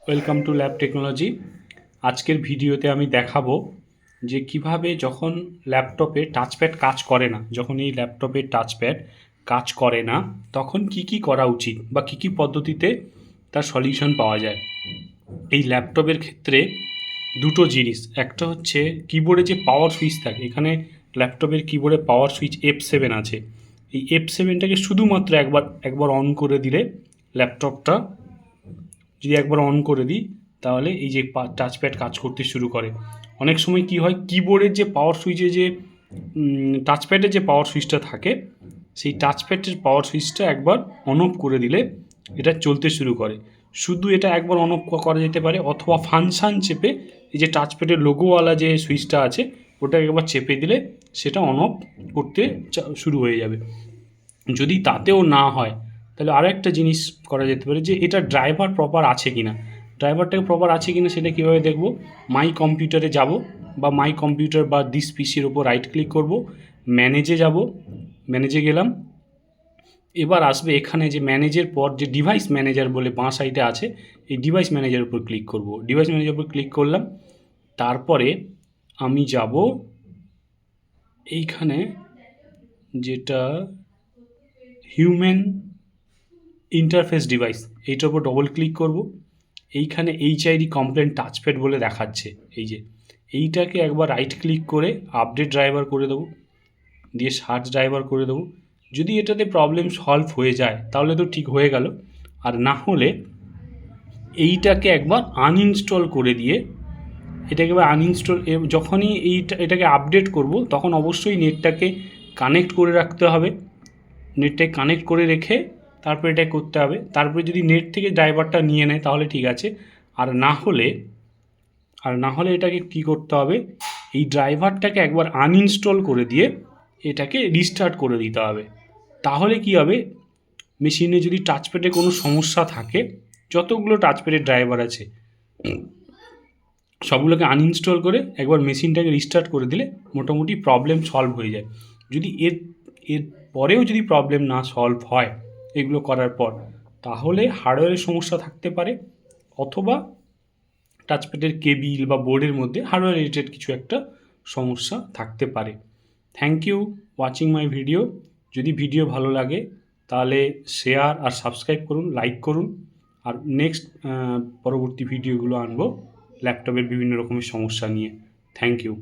Welcome to lab technology. আজকের ভিডিওতে আমি দেখাবো যে কিভাবে যখন ল্যাপটপে টাচপ্যাড কাজ করে না, যখন এই ল্যাপটপের টাচপ্যাড কাজ করে না তখন কি করা উচিত বা কি পদ্ধতিতে তার সলিউশন পাওয়া যায়। এই ল্যাপটপের ক্ষেত্রে দুটো জিনিস, একটা হচ্ছে কিবোর্ডে যে পাওয়ার সুইচ থাকে, এখানে ল্যাপটপের কিবোর্ডে পাওয়ার সুইচ F7 আছে। এই F7টাকে শুধুমাত্র একবার অন করে দিলে, ল্যাপটপটা যদি একবার অন করে দিই তাহলে এই যে টাচপ্যাড কাজ করতে শুরু করে। অনেক সময় কি হয়, কিবোর্ডের যে পাওয়ার সুইচে যে টাচপ্যাডের যে পাওয়ার সুইচটা থাকে, সেই টাচপ্যাডের পাওয়ার সুইচটা একবার অন অফ করে দিলে এটা চলতে শুরু করে। শুধু এটা একবার অন অফ করা যেতে পারে, অথবা ফাংশান চেপে এই যে টাচপ্যাডের লোগোওয়ালা যে সুইচটা আছে ওটাকে একবার চেপে দিলে সেটা অন অফ করতে শুরু হয়ে যাবে। যদি তাতেও না হয় তাহলে আরও একটা জিনিস করা যেতে পারে, যে এটা ড্রাইভার প্রপার আছে কি না। ড্রাইভারটাকে প্রপার আছে কি না সেটা কীভাবে দেখব? মাই কম্পিউটারে যাব, বা মাই কম্পিউটার বা দিস পিসির ওপর রাইট ক্লিক করব, ম্যানেজে যাব, ম্যানেজে গেলাম। এবার আসবে এখানে যে ম্যানেজের পর যে ডিভাইস ম্যানেজার বলে বাঁ সাইডে আছে, এই ডিভাইস ম্যানেজারের উপর ক্লিক করব। ডিভাইস ম্যানেজারের উপর ক্লিক করলাম, তারপরে আমি যাব এইখানে যেটা হিউম্যান ইন্টারফেস ডিভাইস, এইটার উপর ডবল ক্লিক করব। এইখানে HID কমপ্লেন টাচপ্যাড বলে দেখাচ্ছে, এই যে এইটাকে একবার রাইট ক্লিক করে আপডেট ড্রাইভার করে দেবো, দিয়ে সার্চ ড্রাইভার করে দেবো। যদি এটাতে প্রবলেম সলভ হয়ে যায় তাহলে তো ঠিক হয়ে গেল, আর না হলে এইটাকে একবার আনইনস্টল করে দিয়ে, এটাকে এবার আনইনস্টল, যখনই এটাকে আপডেট করব তখন অবশ্যই নেটটাকে কানেক্ট করে রাখতে হবে। নেটটাকে কানেক্ট করে রেখে তারপরে এটা করতে হবে। তারপরে যদি নেট থেকে ড্রাইভারটা নিয়ে নেয় তাহলে ঠিক আছে, আর না হলে এটাকে কি করতে হবে, এই ড্রাইভারটাকে একবার আনইনস্টল করে দিয়ে এটাকে রিস্টার্ট করে দিতে হবে। তাহলে কি হবে, মেশিনে যদি টাচপ্যাডে কোনো সমস্যা থাকে, যতগুলো টাচপ্যাডের ড্রাইভার আছে সবগুলোকে আনইনস্টল করে একবার মেশিনটাকে রিস্টার্ট করে দিলে মোটামুটি প্রবলেম সলভ হয়ে যায়। যদি এর পরেও যদি প্রবলেম না সলভ হয় এগুলো করার পর, তাহলে হার্ডওয়্যারের সমস্যা থাকতে পারে, অথবা টাচপ্যাডের কেবিল বা বোর্ডের মধ্যে হার্ডওয়্যার রিলেটেড কিছু একটা সমস্যা থাকতে পারে। Thank you watching my video. যদি ভিডিও ভালো লাগে তাহলে শেয়ার আর সাবস্ক্রাইব করুন, লাইক করুন। আর নেক্সট পরবর্তী ভিডিওগুলো আনবো ল্যাপটপের বিভিন্ন রকমের সমস্যা নিয়ে। Thank you.